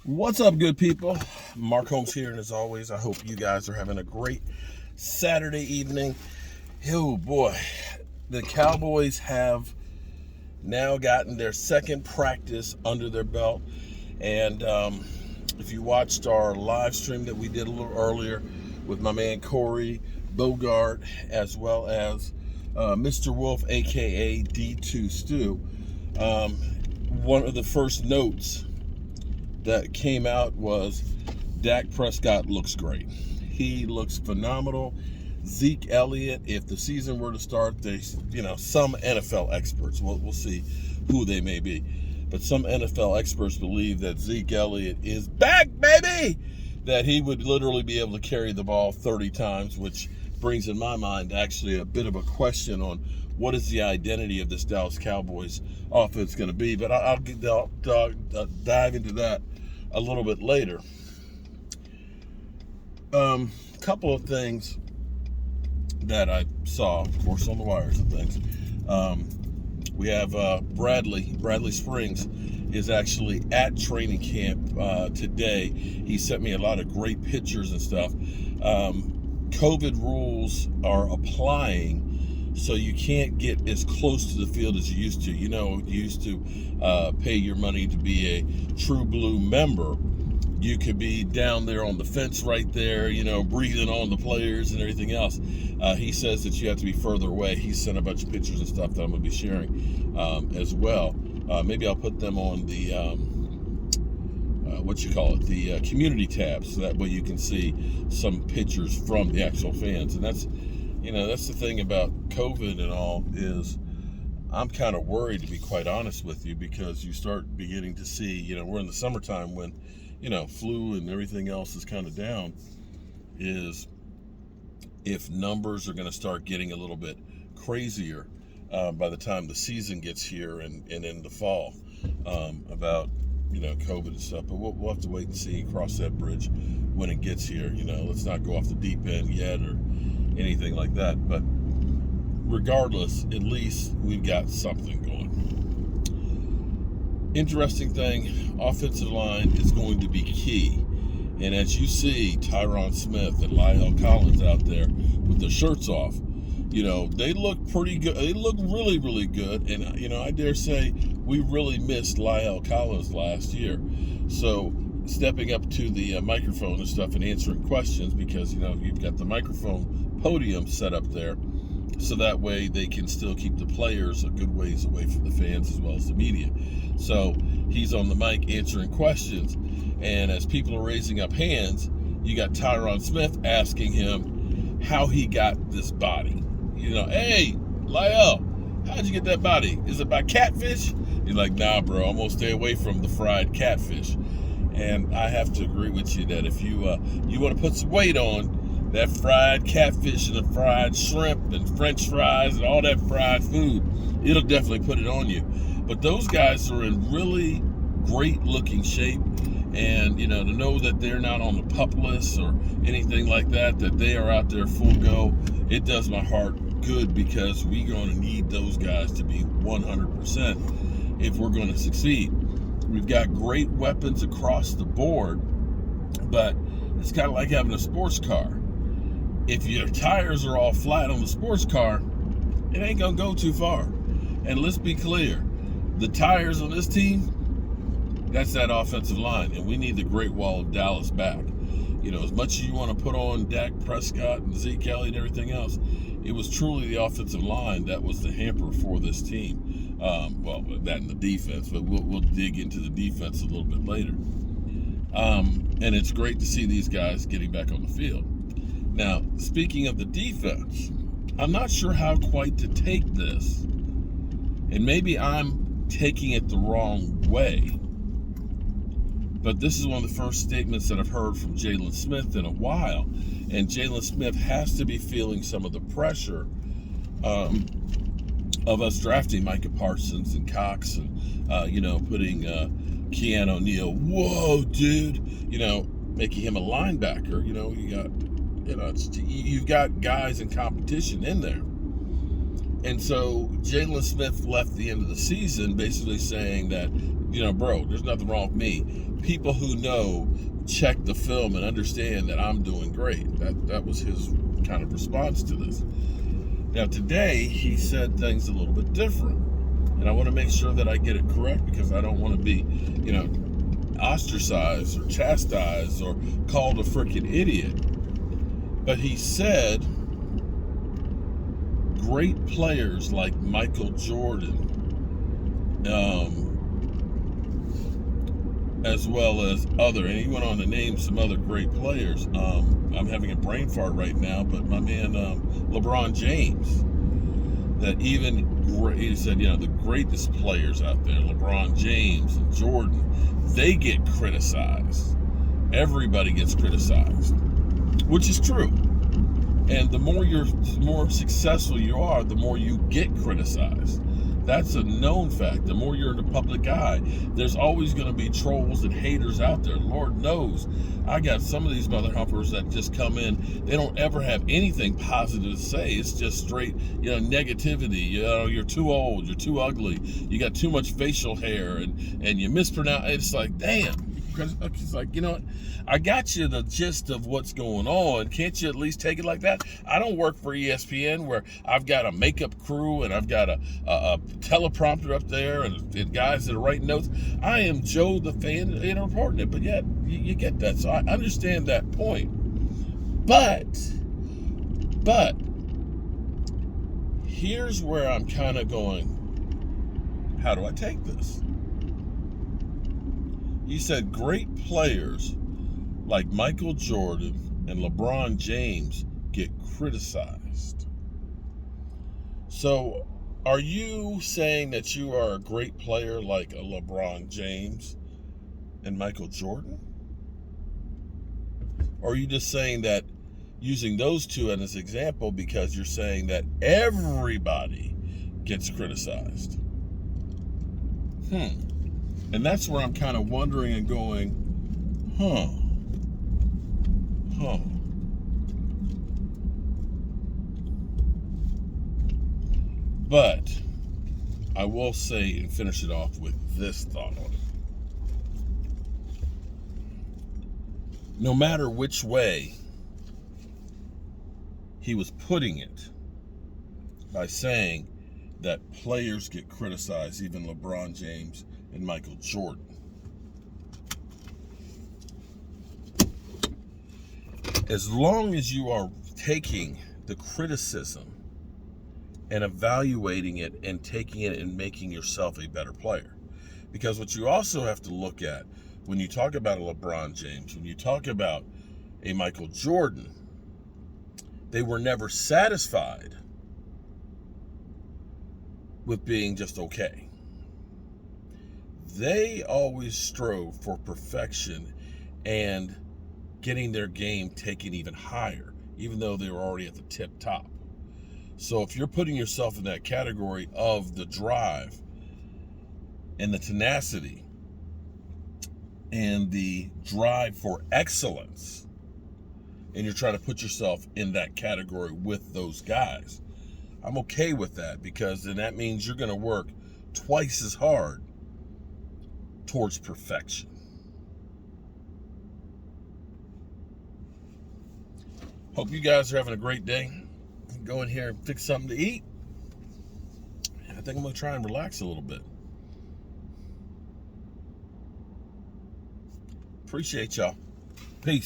What's up, good people? Mark Holmes here, and as always, I hope you guys are having a great Saturday evening. Oh boy, the Cowboys have now gotten their second practice under their belt, and if you watched our live stream that we did a little earlier with my man Corey Bogart, as well as Mr. Wolf, aka D2 Stew, one of the first notes that came out was Dak Prescott looks great. He looks phenomenal. Zeke Elliott, if the season were to start, some NFL experts, we'll see who they may be, but some NFL experts believe that Zeke Elliott is back, baby! That he would literally be able to carry the ball 30 times, which brings in my mind actually a bit of a question on what is the identity of this Dallas Cowboys offense going to be, but I'll dive into that a little bit later. Couple of things that I saw, of course, on the wires and things. We have Bradley Springs is actually at training camp today. He sent me a lot of great pictures and stuff. COVID rules are applying, so you can't get as close to the field as you used to. You know, you used to pay your money to be a True Blue member. You could be down there on the fence right there, breathing on the players and everything else. He says that you have to be further away. He sent a bunch of pictures and stuff that I'm going to be sharing as well. Maybe I'll put them on the, the community tab, so that way you can see some pictures from the actual fans. And that's the thing about COVID and all, is I'm kind of worried, to be quite honest with you, because you start beginning to see, we're in the summertime when, flu and everything else is kind of down, is if numbers are going to start getting a little bit crazier by the time the season gets here and in the fall, about, COVID and stuff. But we'll have to wait and see and cross that bridge when it gets here. Let's not go off the deep end yet or anything like that. But regardless, at least we've got something going. Interesting thing, offensive line is going to be key. And as you see Jaylon Smith and Lyle Collins out there with their shirts off, they look pretty good. They look really, really good. And, I dare say we really missed Lyle Collins last year. So stepping up to the microphone and stuff and answering questions, because, you've got the microphone podium set up there, so that way they can still keep the players a good ways away from the fans as well as the media. So he's on the mic answering questions, and as people are raising up hands, you got Jaylon Smith asking him how he got this body. Hey, Lyle, how'd you get that body? Is it by catfish? He's like, nah, bro, I'm gonna stay away from the fried catfish. And I have to agree with you that if you want to put some weight on, that fried catfish and the fried shrimp and french fries and all that fried food, it'll definitely put it on you. But those guys are in really great looking shape, and to know that they're not on the pup list or anything like that they are out there full go, it does my heart good, because we're going to need those guys to be 100% if we're going to succeed. We've got great weapons across the board, but it's kind of like having a sports car. If your tires are all flat on the sports car, it ain't going to go too far. And let's be clear, the tires on this team, that's that offensive line, and we need the Great Wall of Dallas back. As much as you want to put on Dak Prescott and Zeke Elliott and everything else, it was truly the offensive line that was the hamper for this team. That and the defense, but we'll dig into the defense a little bit later. And it's great to see these guys getting back on the field. Now, speaking of the defense, I'm not sure how quite to take this, and maybe I'm taking it the wrong way, but this is one of the first statements that I've heard from Jaylon Smith in a while, and Jaylon Smith has to be feeling some of the pressure of us drafting Micah Parsons and Cox and, putting Keanu Neal, whoa, dude, making him a linebacker. You've got guys in competition in there. And so Jaylon Smith left the end of the season basically saying that, bro, there's nothing wrong with me. People who know check the film and understand that I'm doing great. That was his kind of response to this. Now today he said things a little bit different, and I want to make sure that I get it correct because I don't want to be, ostracized or chastised or called a freaking idiot. But he said great players like Michael Jorden, as well as and he went on to name some other great players. I'm having a brain fart right now, but my man LeBron James, that he said, the greatest players out there, LeBron James and Jordan, they get criticized. Everybody gets criticized, which is true. And the more successful you are, the more you get criticized. That's a known fact. The more you're in the public eye, there's always going to be trolls and haters out there. Lord knows, I got some of these mother humpers that just come in. They don't ever have anything positive to say. It's just straight, negativity. You're too old. You're too ugly. You got too much facial hair, and you mispronounce. It's like, damn. It's like, I got you the gist of what's going on. Can't you at least take it like that? I don't work for ESPN where I've got a makeup crew and I've got a teleprompter up there and guys that are writing notes. I am Joe the fan reporting it, but yet you get that. So I understand that point. But here's where I'm kind of going, how do I take this? He said great players like Michael Jordan and LeBron James get criticized. So, are you saying that you are a great player like a LeBron James and Michael Jordan? Or are you just saying that, using those two as an example, because you're saying that everybody gets criticized? And that's where I'm kind of wondering and going, But I will say and finish it off with this thought on it. No matter which way he was putting it, by saying that players get criticized, even LeBron James and Michael Jordan. As long as you are taking the criticism and evaluating it and taking it and making yourself a better player. Because what you also have to look at when you talk about a LeBron James, when you talk about a Michael Jordan, they were never satisfied with being just okay. They always strove for perfection and getting their game taken even higher, even though they were already at the tip top. So if you're putting yourself in that category of the drive and the tenacity and the drive for excellence, and you're trying to put yourself in that category with those guys, I'm okay with that, because then that means you're going to work twice as hard towards perfection. Hope you guys are having a great day. Go in here and fix something to eat. I think I'm going to try and relax a little bit. Appreciate y'all. Peace.